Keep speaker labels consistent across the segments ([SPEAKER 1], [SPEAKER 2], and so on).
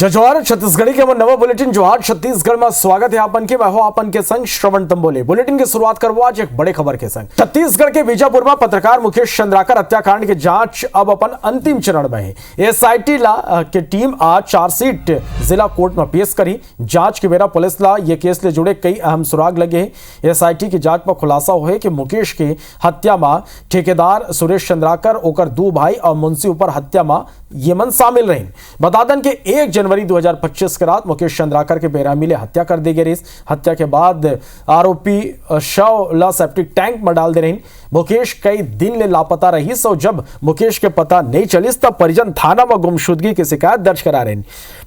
[SPEAKER 1] जोहार छत्तीसगढ़ी के नवा बुलेटिन जोहार छत्तीसगढ़ में स्वागत है आपन के। मैं आपन के संग श्रवण तंबोले। बुलेटिन की शुरुआत करवा आज एक बड़े खबर के संग। छत्तीसगढ़ के बीजापुर में पत्रकार मुकेश चंद्राकर हत्याकांड की जांच अब अपन अंतिम चरण में है। एसआईटी ला की टीम आज चार्जशीट जिला कोर्ट में पेश करी। जांच के बेरा पुलिस ला ये केस ले जुड़े कई अहम सुराग लगे हैं। एसआईटी की जांच में खुलासा हुए कि मुकेश के हत्या में ठेकेदार सुरेश चंद्राकर ओकर दो भाई और मुंशी ऊपर हत्या में यमन शामिल रही। बता दें कि 1 जनवरी 2025 के रात मुकेश चंद्राकर के बेरहमी ले हत्या कर दी गई। हत्या के बाद आरोपी शव ला सेप्टिक टैंक में डाल दे रही। मुकेश कई दिन ले लापता रही। सो जब मुकेश के पता नहीं चलिस तब परिजन थाना में गुमशुदगी की शिकायत दर्ज करा रही।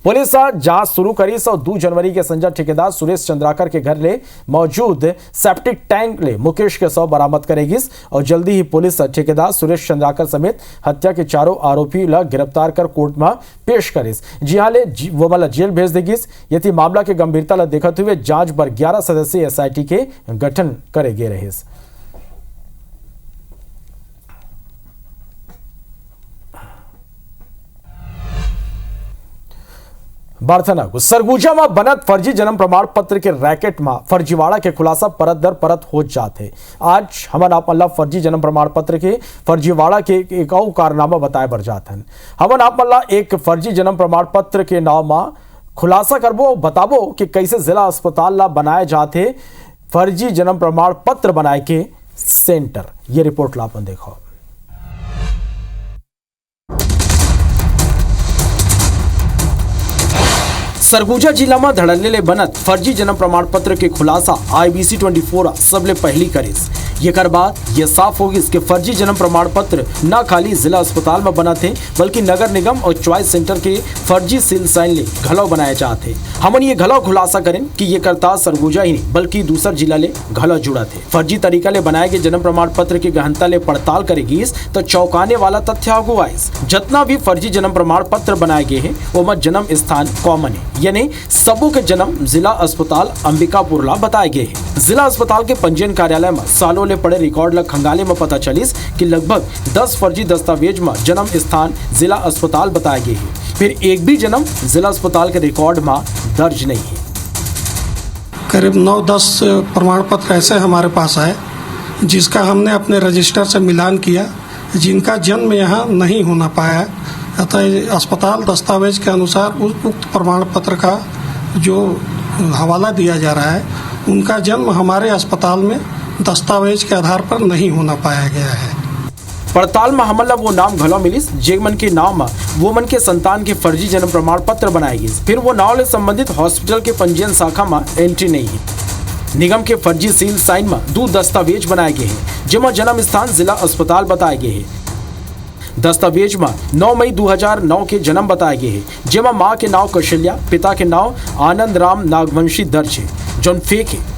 [SPEAKER 1] पुलिस जांच शुरू करी। 2 जनवरी के संजय ठेकेदार सुरेश चंद्राकर के घर ले मौजूद सेप्टिक टैंक ले मुकेश के शव बरामद करेगी और जल्दी ही पुलिस ठेकेदार सुरेश चंद्राकर समेत हत्या के चारों आरोपी ला गिरफ्तार कर कोर्ट में पेश करिस। जी हाँ ले वो वाला जेल भेज देगी। यदि मामला के गंभीरता ला देखते हुए जांच पर 11 सदस्यीय एसआईटी के गठन करे गए रहे। बर्थना सरगुजा में बनत फर्जी जन्म प्रमाण पत्र के रैकेट में फर्जीवाड़ा के खुलासा परत दर परत हो जाते। आज हमन आप मल्ला फर्जी जन्म प्रमाण पत्र के फर्जीवाड़ा के एक और कारनामा बताए बर जाते हैं। हमन आप मल्ला एक फर्जी जन्म प्रमाण पत्र के नाम में खुलासा करबो बताबो कि कैसे जिला अस्पताल ला बनाए जाते फर्जी जन्म प्रमाण पत्र बनाए के सेंटर। ये रिपोर्ट ला अपन देखो। सरगुजा जिला में धड़ल्ले बनत फर्जी जन्म प्रमाण पत्र के खुलासा IBC 24 सबले पहली करिस। ये कर बाद ये साफ होगी इसके फर्जी जन्म प्रमाण पत्र न खाली जिला अस्पताल में बना थे बल्कि नगर निगम और चॉइस सेंटर के फर्जी सील साइन ले घलव बनाए जाते। हमन ये घलव खुलासा करें कि ये करता सरगुजा ही नहीं बल्कि दूसर जिला ले घलव जुड़ा थे। फर्जी तरीका ले बनाए गए जन्म प्रमाण पत्र की गहनता ले पड़ताल करेगी तो चौंकाने वाला तथ्य अगुवाइस। जितना भी फर्जी जन्म प्रमाण पत्र बनाए गए हैं वो में जन्म स्थान कॉमन है, यानी सबों के जन्म जिला अस्पताल अंबिकापुर ला बताए गए हैं। जिला अस्पताल के पंजीयन कार्यालय में सालों ले पड़े रिकॉर्ड ला खंगाले में पता चलिस कि लगभग 10 फर्जी दस्तावेज में जन्म स्थान जिला अस्पताल बताए गए हैं। फिर एक भी जन्म जिला अस्पताल के रिकॉर्ड में दर्ज नहीं है।
[SPEAKER 2] करीब 9-10 प्रमाण पत्र ऐसे हमारे पास आए जिसका हमने अपने रजिस्टर से मिलान किया, जिनका जन्म यहाँ नहीं होना पाया। अतः अस्पताल दस्तावेज के अनुसार उक्त प्रमाण पत्र का जो हवाला दिया जा रहा है उनका जन्म हमारे अस्पताल में दस्तावेज के आधार पर नहीं होना पाया गया है।
[SPEAKER 1] पड़ताल में हमला वो नाम घलो मिलिस जेमन के नाम में वो मन के संतान के फर्जी जन्म प्रमाण पत्र बनाए गए। फिर वो नाव ले संबंधित हॉस्पिटल के पंजीयन शाखा में एंट्री नहीं है। निगम के फर्जी सील साइन में 2 दस्तावेज बनाए गए हैं जिसमें जन्म स्थान जिला अस्पताल बताए गए हैं। दस्तावेज में 9 मई 2009 के जन्म बताए गए हैं जिसमें माँ के नाम कौशल्या, पिता के नाम आनंद राम नागवंशी दर्ज है जो फेक है।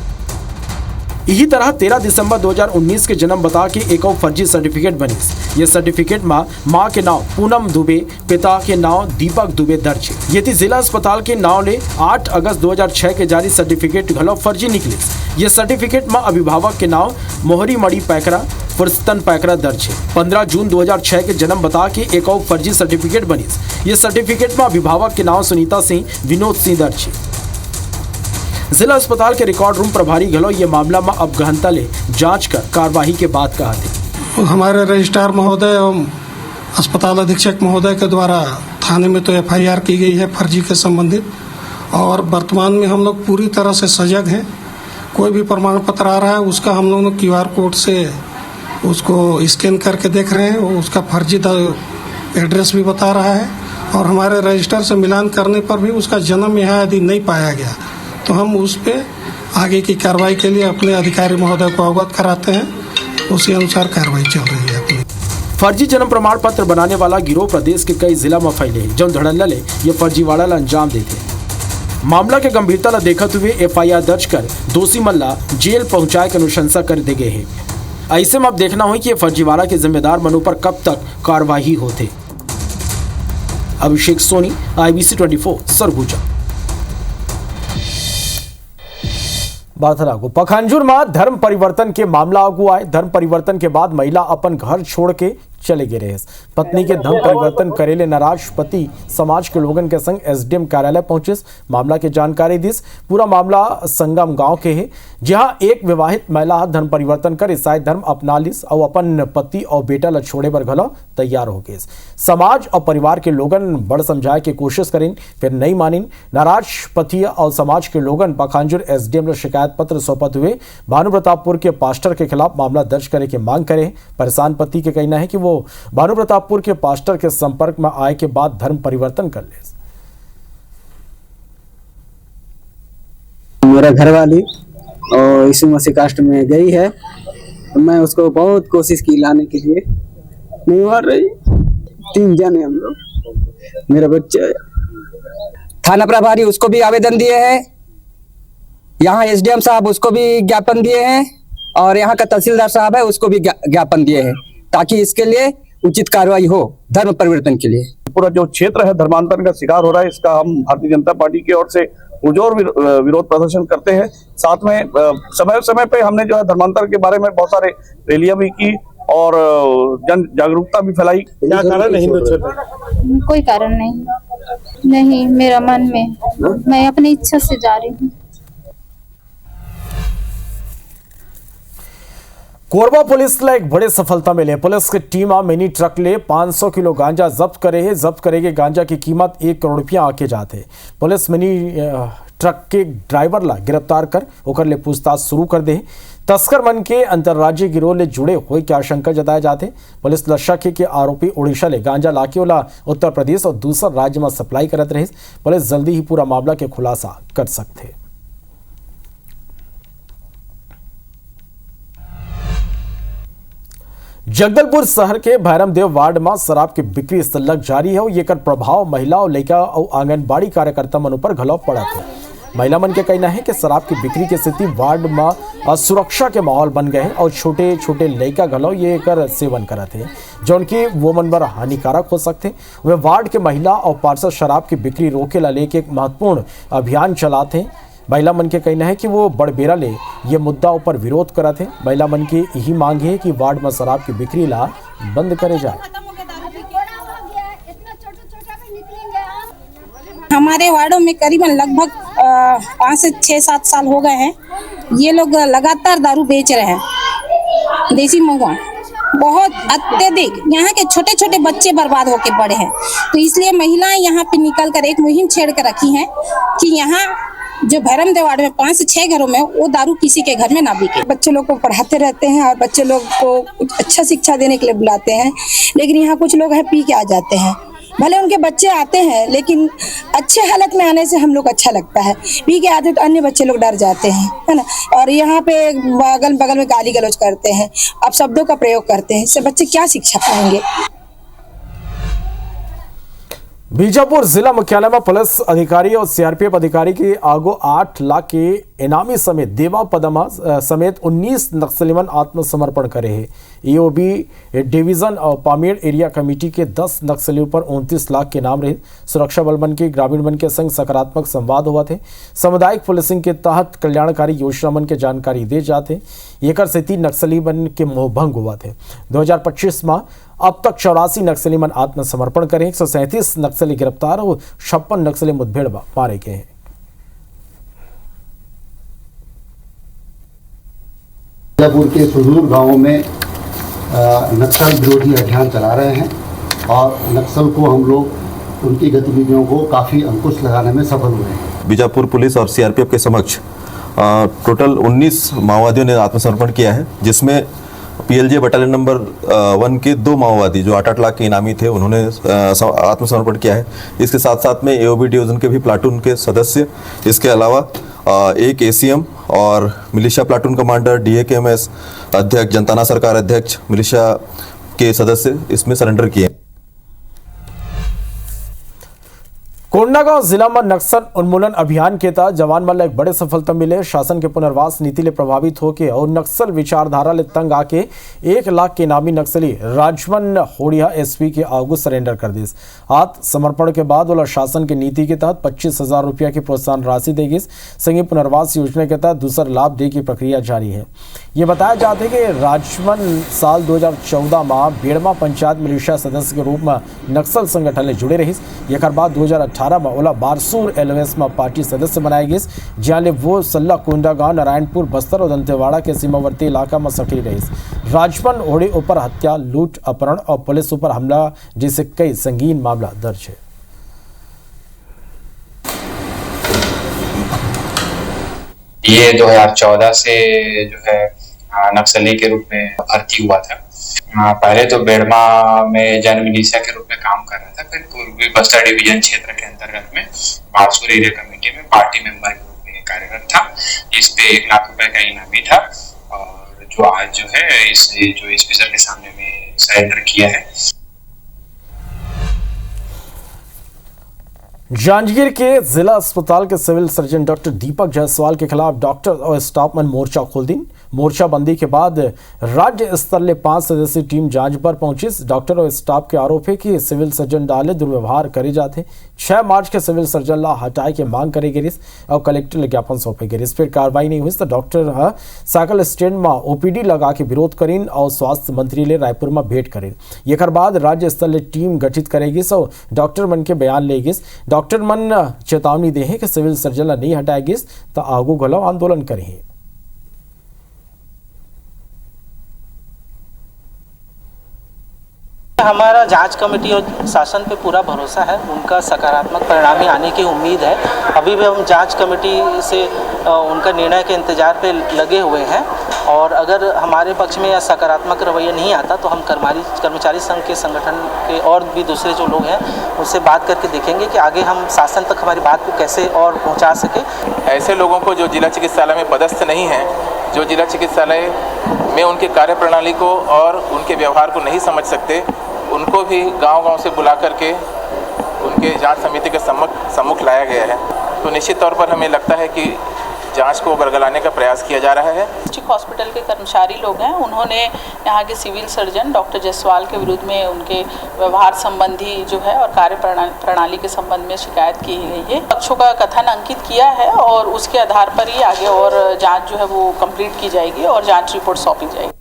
[SPEAKER 1] इसी तरह 13 दिसंबर 2019 के जन्म बता के एक और फर्जी सर्टिफिकेट बनी। ये सर्टिफिकेट में माँ के नाम पूनम दुबे, पिता के नाम दीपक दुबे दर्ज है। यदि जिला अस्पताल के नाम ले 8 अगस्त 2006 के जारी सर्टिफिकेट घलो फर्जी निकले। ये सर्टिफिकेट में अभिभावक के नाम मोहरी मड़ी पैकरा फुरस्तन पैकरा दर्ज है। 15 जून 2006 के जन्म बता के एक और फर्जी सर्टिफिकेट बनी। ये सर्टिफिकेट में अभिभावक के नाम सुनीता सिंह, विनोद सिंह दर्ज है। जिला अस्पताल के रिकॉर्ड रूम प्रभारी घलो ये मामला में अब गहनता ले जांच कर कार्यवाही के बाद कहा थे।
[SPEAKER 2] हमारे रजिस्ट्रार महोदय एवं अस्पताल अधीक्षक महोदय के द्वारा थाने में तो FIR की गई है फर्जी के संबंधित, और वर्तमान में हम लोग पूरी तरह से सजग हैं। कोई भी प्रमाण पत्र आ रहा है उसका हम लोगों ने QR कोड से उसको स्कैन करके देख रहे हैं। उसका फर्जी एड्रेस भी बता रहा है और हमारे रजिस्टर से मिलान करने पर भी उसका जन्म यहाँ यदि नहीं पाया गया तो हम उस पर आगे की कार्रवाई के लिए अपने अधिकारी महोदय को अवगत कराते हैं। उसी अनुसार कार्रवाई चल रही है अपनी।
[SPEAKER 1] फर्जी जन्म प्रमाण पत्र बनाने वाला गिरोह प्रदेश के कई जिला में फैले हैं जो धड़ल्ला ले ये फर्जीवाड़ा ला अंजाम देते हैं। मामला के गंभीरता ला देखते हुए FIR दर्ज कर दोषी मल्ला जेल पहुंचाए के अनुशंसा कर दे गए हैं। ऐसे में अब देखना हो कि ये फर्जीवाड़ा के जिम्मेदार मनों पर कब तक कार्यवाही होते। अभिषेक सोनी, IBC 24 सरगुजा। बाथरा को पखांजूर में धर्म परिवर्तन के मामला अगुआए। धर्म परिवर्तन के बाद महिला अपन घर छोड़ के चले गए रहे। पत्नी के धर्म परिवर्तन करेले नाराज पति समाज के लोगन के संग एसडीएम कार्यालय पहुंचे, मामला की जानकारी दी। पूरा मामला संगम गांव के है, जहां एक विवाहित महिला धर्म परिवर्तन कर ईसाई धर्म अपना लिस और अपन पति और बेटा ला छोड़े बर घलो तैयार हो गए। समाज और परिवार के लोगन बड़ समझाए की कोशिश करें, फिर नहीं मानिन। नाराज पति और समाज के लोगन पखांजूर एसडीएम ला शिकायत पत्र सौंपत हुए भानु प्रतापपुर के पास्टर के खिलाफ मामला दर्ज करे की मांग करे। परेशान पति के कहना है कि वो भानु प्रतापपुर के पास्टर के संपर्क में आए के बाद धर्म परिवर्तन कर ले।
[SPEAKER 3] मेरा घरवाली और यीशु मसीह कास्ट में गई है, तो मैं उसको बहुत कोशिश की लाने के लिए, नहीं हो रही। 3 जन है हम लोग, मेरा बच्चा है। थाना प्रभारी उसको भी आवेदन दिए हैं, यहाँ एसडीएम साहब उसको भी ज्ञापन दिए हैं, और यहाँ का तहसीलदार साहब है उसको भी ज्ञापन दिए हैं, ताकि इसके लिए उचित कार्रवाई हो धर्म परिवर्तन के लिए।
[SPEAKER 4] पूरा जो क्षेत्र है धर्मांतरण का शिकार हो रहा है, इसका हम भारतीय जनता पार्टी की ओर से पुरजोर विरोध प्रदर्शन करते हैं। साथ में समय समय पे हमने जो है धर्मांतर के बारे में बहुत सारे रैलियां भी की और जन जागरूकता भी फैलाई। क्या कारण नहीं?
[SPEAKER 5] कोई कारण नहीं, मेरा मन में, मैं अपनी इच्छा से जा रही हूँ।
[SPEAKER 1] कोरबा पुलिस ला एक बड़े सफलता मिले। पुलिस की टीम मिनी ट्रक ले 500 किलो गांजा जब्त करे है। जब्त करेगे गांजा की कीमत 1 करोड़ रुपया आके जाते। पुलिस मिनी ट्रक के ड्राइवर ला गिरफ्तार कर ओकर ले पूछताछ शुरू कर दे। तस्कर मन के अंतर्राज्यीय गिरोह ले जुड़े हुए की आशंका जताए जाते। पुलिस ला शक है कि आरोपी उड़ीसा ले गांजा लाके वाला उत्तर प्रदेश और दूसरा राज्य में सप्लाई करत रहे। पुलिस जल्दी ही पूरा मामला के खुलासा कर सकते। जगदलपुर शहर के भैरमदेव वार्ड में शराब की बिक्री सलग जारी है। ये कर प्रभाव महिला और लड़का और आंगनबाड़ी कार्यकर्ता मन पर घलो पड़ा है। महिला मन के कहना है कि शराब की बिक्री की स्थिति वार्ड में असुरक्षा के माहौल बन गए हैं और छोटे छोटे लड़का घलो ये कर सेवन करते हैं, जो उनकी वो मन पर हानिकारक हो सकते। वे वार्ड के महिला और पार्षद शराब की बिक्री रोके ला लेके एक महत्वपूर्ण अभियान चलाते हैं। महिला मन के कहना है कि वो बड़बेरा ले ये मुद्दा ऊपर विरोध करते हैं। महिला मन की यही मांग है कि वार्ड में शराब की बिक्री ला बंद करे जाए।
[SPEAKER 6] हमारे वार्डों में करीबन लगभग 5 से 6-7 साल हो गए हैं, ये लोग लगातार दारू बेच रहे हैं, देसी महुआ बहुत अत्यधिक। यहाँ के छोटे छोटे बच्चे बर्बाद होके पड़े हैं, तो इसलिए महिलाएं यहाँ पे निकल कर एक मुहिम छेड़ कर रखी है कि यहाँ जो भैरमदेव वार्ड में 5 से 6 घरों में वो दारू किसी के घर में ना बिके। बच्चे लोग को पढ़ाते रहते हैं और बच्चे लोग को कुछ अच्छा शिक्षा देने के लिए बुलाते हैं, लेकिन यहाँ कुछ लोग हैं पी के आ जाते हैं। भले उनके बच्चे आते हैं, लेकिन अच्छे हालत में आने से हम लोग अच्छा लगता है। पी के आते तो अन्य बच्चे लोग डर जाते हैं, है ना। और यहाँ पे बगल बगल में गाली गलौज करते हैं, अब शब्दों का प्रयोग करते हैं, इससे बच्चे क्या शिक्षा पाएंगे।
[SPEAKER 1] बीजापुर जिला मुख्यालय में पुलिस अधिकारी और सीआरपीएफ अधिकारी के आगो 8 लाख के इनामी समेत देवा पदमा समेत 19 नक्सलीमन आत्मसमर्पण करे हैं। ईओबी डिवीजन और पामेड़ एरिया कमेटी के 10 नक्सलियों पर 29 लाख के इनाम रहे। सुरक्षा बल मन के ग्रामीण मन के संग सकारात्मक संवाद हुआ थे। सामुदायिक पुलिसिंग के तहत कल्याणकारी योजना मन के जानकारी दे जाते। एक से 3 नक्सली मन के मोहभंग हुआ थे। 2025 में अब तक 84 नक्सली मन आत्मसमर्पण करें। 137 नक्सली गिरफ्तार और 56 नक्सली मुठभेड़ मारे गए हैं।
[SPEAKER 7] बीजापुर के सुदूर गांवों में नक्सल विरोधी अभियान चला रहे हैं और नक्सल को हम लोग उनकी गतिविधियों को काफ़ी अंकुश लगाने में सफल हुए हैं।
[SPEAKER 8] बीजापुर पुलिस और सीआरपीएफ के समक्ष टोटल 19 माओवादियों ने आत्मसमर्पण किया है, जिसमें पीएलजे बटालियन नंबर 1 के 2 माओवादी जो 8-8 लाख के इनामी थे, उन्होंने आत्मसमर्पण किया है। इसके साथ साथ में एओबी डिवीजन के भी प्लाटून के सदस्य, इसके अलावा एक एसीएम और मिलिशिया प्लाटून कमांडर, डीएकेएमएस अध्यक्ष, जनताना सरकार अध्यक्ष, मिलिशिया के सदस्य इसमें सरेंडर किए।
[SPEAKER 1] कोंडागांव जिला में नक्सल उन्मूलन अभियान के तहत जवान मन एक बड़े सफलता मिले। शासन के पुनर्वास नीति ले प्रभावित होके और नक्सल विचारधारा ले तंग आके 1 लाख के नामी नक्सली राजमन होड़िया एसपी के आगू सरेंडर कर दिस। आत्मसमर्पण के बाद वाला शासन की नीति के तहत 25,000 रुपया की प्रोत्साहन राशि देगी। संघीय पुनर्वास योजना के तहत दूसरा लाभ दे की प्रक्रिया जारी है। ये बताया जाता है कि राजमन साल 2014 में बेड़मा पंचायत मिलिशिया सदस्य के रूप में नक्सल संगठन ले जुड़े रही। एक बाद 2018 में ओला बारसूर एलओएस में पार्टी सदस्य बनाई गई, जहाँ ले वो सल्ला कोंडागांव, नारायणपुर, बस्तर और दंतेवाड़ा के सीमावर्ती इलाका में सक्रिय रही। राजमन होड़ी ऊपर हत्या, लूट, अपहरण और पुलिस ऊपर हमला जैसे कई संगीन मामला दर्ज है।
[SPEAKER 9] ये 2014 से जो है नक्सली के रूप में भर्ती हुआ था। पहले तो बेड़मा में जन मिलिशिया के रूप में काम कर रहा था, फिर पूर्वी बस्तर डिवीजन क्षेत्र के अंतर्गत में बारसूर एरिया कमेटी में पार्टी मेंबर के रूप में कार्यरत था। इस पे 1 लाख रुपए का इनामी था और जो आज जो है इस जो एसपी सर के सामने में सरेंडर किया है।
[SPEAKER 1] जांजगीर के जिला अस्पताल के सिविल सर्जन डॉक्टर दीपक जायसवाल के खिलाफ डॉक्टर और स्टाफ मन मोर्चा खोल दी। मोर्चाबंदी के बाद राज्य स्तर ले 5 सदस्यीय टीम जांच पर पहुंची। डॉक्टर और स्टाफ के आरोप है कि सिविल सर्जन डाले दुर्व्यवहार करे जाते। 6 मार्च के सिविल सर्जन ला हटाए के मांग करे गई और कलेक्टर ले ज्ञापन सौंपे गए। फिर कार्रवाई नहीं हुई तो डॉक्टर साइकिल स्टैंड में ओपीडी लगा के विरोध करीन और स्वास्थ्य मंत्री ले रायपुर में भेंट करें। एक बाद राज्य स्तर ले टीम गठित करेगी सो डॉक्टर मन के बयान लेगी। डॉक्टर मन चेतावनी दे है कि सिविल सर्जन ला नहीं हटाएगी तो आगू गलो आंदोलन करेंगे।
[SPEAKER 10] हमारा जांच कमेटी और शासन पे पूरा भरोसा है, उनका सकारात्मक परिणाम ही आने की उम्मीद है। अभी भी हम जांच कमेटी से उनका निर्णय के इंतजार पे लगे हुए हैं और अगर हमारे पक्ष में या सकारात्मक रवैया नहीं आता तो हम कर्मचारी संघ के संगठन के और भी दूसरे जो लोग हैं उनसे बात करके देखेंगे कि आगे हम शासन तक हमारी बात को कैसे और पहुँचा सके।
[SPEAKER 11] ऐसे लोगों को जो जिला चिकित्सालय में पदस्थ नहीं है, जो जिला चिकित्सालय में उनके कार्यप्रणाली को और उनके व्यवहार को नहीं समझ सकते, उनको भी गांव-गांव से बुला करके उनके जांच समिति के सम्मुख लाया गया है। तो निश्चित तौर पर हमें लगता है कि जांच को बरगलाने का प्रयास किया जा रहा है।
[SPEAKER 12] डिस्ट्रिक्ट हॉस्पिटल के कर्मचारी लोग हैं, उन्होंने यहाँ के सिविल सर्जन डॉक्टर जायसवाल के विरुद्ध में उनके व्यवहार संबंधी जो है और कार्य प्रणाली के संबंध में शिकायत की गई है। पक्षों का कथन अंकित किया है और उसके आधार पर ही आगे और जाँच जो है वो कंप्लीट की जाएगी और जाँच रिपोर्ट सौंपी जाएगी।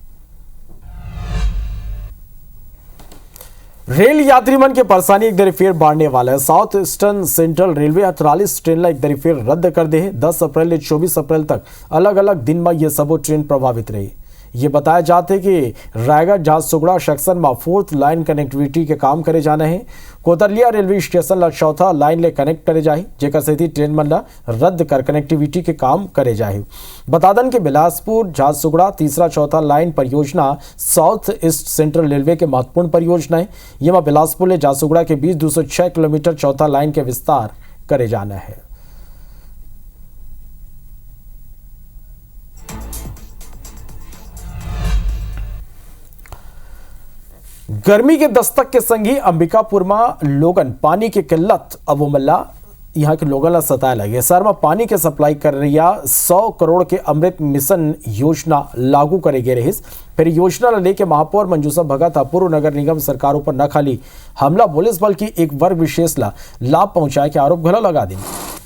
[SPEAKER 1] रेल यात्री मन के परेशानी एक दरी फिर बढ़ने वाला है। South Eastern Central Railway 43 train ला एक दरी फिर रद्द कर दे है। 10 अप्रैल से 24 अप्रैल तक अलग अलग दिन में ये सबो ट्रेन प्रभावित रही। ये बताया जाते कि रायगढ़ झारसुगड़ा सेक्शन में 4th लाइन कनेक्टिविटी के काम करे जाना है। कोतरलिया रेलवे स्टेशन ला 4था लाइन ले कनेक्ट करे जाही, जेकर सेती ट्रेन मन ला रद्द कर कनेक्टिविटी के काम करे जाही। बता दन के बिलासपुर झारसुगड़ा 3रा 4था लाइन परियोजना साउथ ईस्ट सेंट्रल रेलवे के महत्वपूर्ण परियोजना है। ये में बिलासपुर ले झारसुगड़ा के बीच 206 किलोमीटर 4था लाइन के विस्तार करे जाना है। गर्मी के दस्तक के संग ही अंबिकापुर में लोगन पानी की किल्लत अवमल्ला यहाँ के लोगों ला सताए लगे। शहर में पानी के सप्लाई कर रही 100 करोड़ के अमृत मिशन योजना लागू करे गए रही। फिर योजना ला लेके महापौर मंजूषा भगत पूर्व नगर निगम सरकारों पर न खाली हमला पुलिस बल्कि एक वर्ग विशेष ला लाभ पहुंचाए के आरोप घला लगा दी।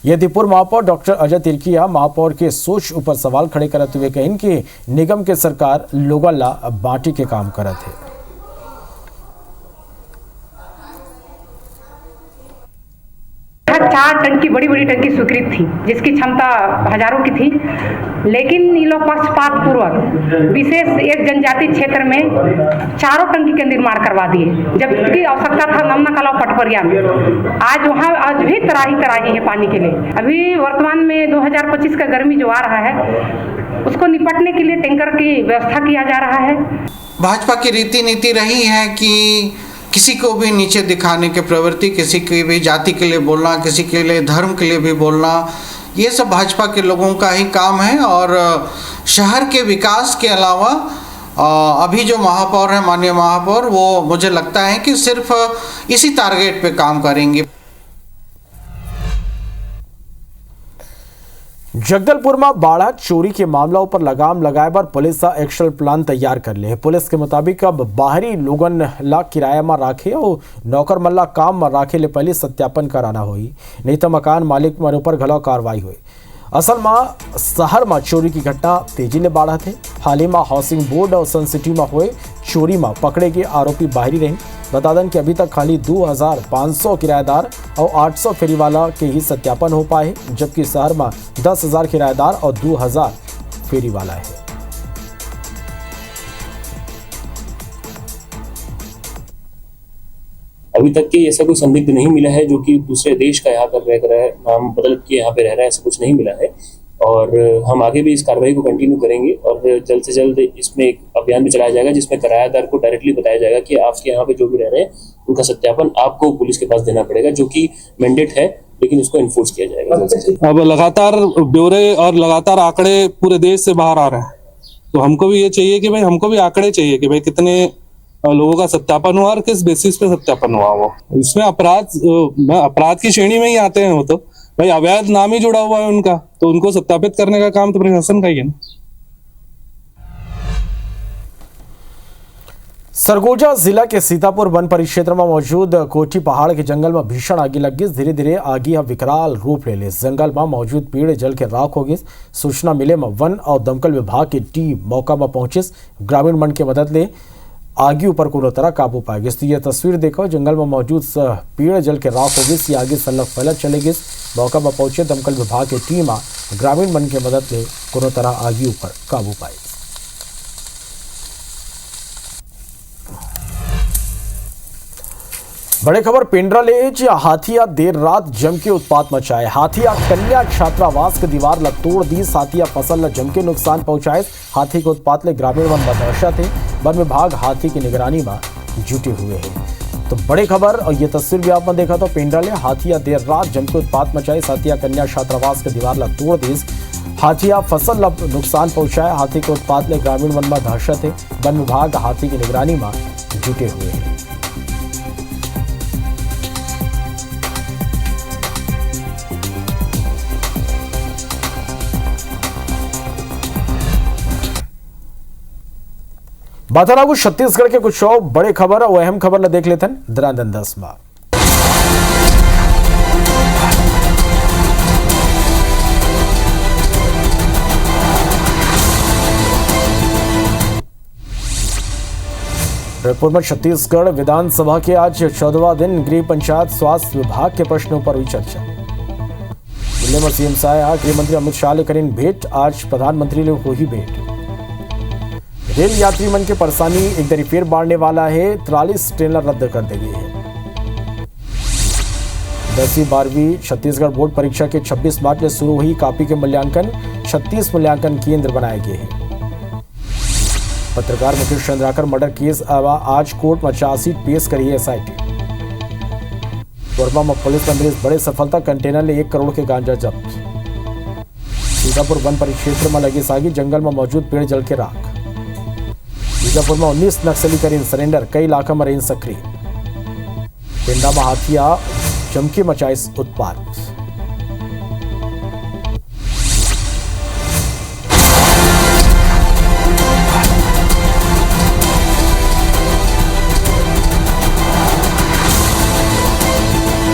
[SPEAKER 1] यदि पूर्व महापौर डॉक्टर अजय तिर्किया महापौर के सोच ऊपर सवाल खड़े करते हुए कहें कि निगम के सरकार लोगों ला बांटी के काम करत है।
[SPEAKER 13] 4 टन की बड़ी बड़ी टंकी स्वीकृत थी, जिसकी क्षमता हजारों की थी, लेकिन ये लोग पक्षपात पूर्वक विशेष एक जनजाति क्षेत्र में 4 टंकी के निर्माण करवा दिए, जबकि आवश्यकता था नमना कला पटपरिया में। आज वहाँ आज भी तराही है पानी के लिए। अभी वर्तमान में 2025 का गर्मी जो आ रहा है उसको निपटने के लिए टैंकर की व्यवस्था किया जा रहा है।
[SPEAKER 14] भाजपा की रीति नीति रही है कि किसी को भी नीचे दिखाने की प्रवृत्ति, किसी की भी जाति के लिए बोलना, किसी के लिए धर्म के लिए भी बोलना, ये सब भाजपा के लोगों का ही काम है। और शहर के विकास के अलावा अभी जो महापौर है, माननीय महापौर, वो मुझे लगता है कि सिर्फ इसी टारगेट पे काम करेंगे।
[SPEAKER 1] जगदलपुर में बाड़ा चोरी के मामला पर लगाम लगाए पर पुलिस एक्शन प्लान तैयार कर ले। पुलिस के मुताबिक अब बाहरी लोगन ला किराया में राखे और नौकर मल्ला काम में राखे ले पहले सत्यापन कराना होई, नहीं तो मकान मालिक मन ऊपर घलो कार्रवाई हुई। असल में शहर में चोरी की घटना तेजी ले बाढ़ा थे। हाल ही में हाउसिंग बोर्ड और सन सिटी में हुए चोरी में पकड़े के आरोपी बाहरी रहे। बता दें कि अभी तक खाली 2500 किराएदार और 800 फेरीवाला के ही सत्यापन हो पाए, जबकि शहर में 10,000 किराएदार और 2000 फेरीवाला है।
[SPEAKER 15] अभी तक के ऐसा कोई संदिग्ध नहीं मिला है जो कि दूसरे देश का यहाँ पर रह रहा है, नाम बदल के यहाँ पे रह रहा है, ऐसा कुछ नहीं मिला है। और हम आगे भी इस कार्रवाई को कंटिन्यू करेंगे और जल्द से जल्द इसमें एक अभियान भी चलाया जाएगा जिसमें किराएदार को डायरेक्टली बताया जाएगा कि आपके यहाँ पे जो भी रह रहे हैं उनका सत्यापन आपको पुलिस के पास देना पड़ेगा, जो कि मैंडेट है, लेकिन उसको इन्फोर्स किया जाएगा।
[SPEAKER 16] अब लगातार ब्यौरे और लगातार आंकड़े पूरे देश से बाहर आ रहे हैं, तो हमको भी ये चाहिए कि भाई हमको भी आंकड़े चाहिए कि भाई कितने लोगों का सत्यापन हुआ और किस बेसिस पे सत्यापन हुआ। वो इसमें अपराध की श्रेणी में ही आते हैं। वो तो भाई अवैध नाम ही जुड़ा हुआ है उनका, तो उनको सत्यापित करने का काम तो प्रशासन का ही है ना।
[SPEAKER 1] सरगोजा जिला के सीतापुर वन परिक्षेत्र में मौजूद कोठी पहाड़ के जंगल में भीषण आगी लग गई। धीरे धीरे आगी अब विकराल रूप ले ली। जंगल में मौजूद पेड़ जल के राख हो गई। सूचना मिले में वन और दमकल विभाग की टीम मौका पर पहुंची। ग्रामीण मन की मदद ले आगे ऊपर कोनो तरह काबू पाए गई। तो ये तस्वीर देखो, जंगल में मौजूद पेड़ जल के राख हो गई। आगे सलग फैलत चले गई। मौका पर पहुंचे दमकल विभाग की टीम ग्रामीण मन की मदद ले कोनो तरह आगे ऊपर काबू पाई। बड़े खबर पेंड्रा ले हाथिया देर रात जम के उत्पात मचाए। हाथिया कन्या छात्रावास के दीवार ल तोड़ दी। हाथिया फसल ल जम के नुकसान पहुंचाए। हाथी के उत्पात ले ग्रामीण वन दहशत है। वन विभाग हाथी की निगरानी में जुटे हुए हैं। तो बड़े खबर और ये तस्वीर भी आपने देखा। तो पेंड्रा ले हाथिया देर रात जम के उत्पात मचाए। हाथिया कन्या छात्रावास के दीवार ल तोड़ दी। हाथिया फसल ल नुकसान पहुंचाए। हाथी के उत्पात ले ग्रामीण वन में दहशत है। वन विभाग हाथी की निगरानी में जुटे हुए हैं। बताना कुछ छत्तीसगढ़ के कुछ और बड़े खबर और अहम खबर ल देख लेते हैं दरादन 10 में। जयपुर में छत्तीसगढ़ विधानसभा के आज 14वां दिन गृह पंचायत स्वास्थ्य विभाग के प्रश्नों पर हुई चर्चा। दिल्ली में सीएम से आया गृह मंत्री अमित शाह ले करें भेंट। आज प्रधानमंत्री ने हुई भेंट। रेल यात्री मन के परेशानी एक दरी फिर बढ़ने वाला है। 43 ट्रेन रद्द कर दी गई है। 10वीं 12वीं छत्तीसगढ़ बोर्ड परीक्षा के 26 मार्च से शुरू हुई कॉपी के मूल्यांकन। 36 मूल्यांकन केंद्र बनाए गए हैं। पत्रकार मुकेश चंद्राकर मर्डर केस आज कोर्ट में चार्जशीट पेश करी है SIT। कोरबा में पुलिस ने मिली बड़ी सफलता। कंटेनर ले 1 करोड़ के गांजा जब्त। सीतापुर वन परिक्षेत्र में लगी सागी जंगल में मौजूद पेड़ जल के राख। बीजापुर में 19 नक्सली करीन सरेंडर। कई इलाका में रेंज सक्रिय। पेंडा में हाथिया चमकी मचाई उत्पात।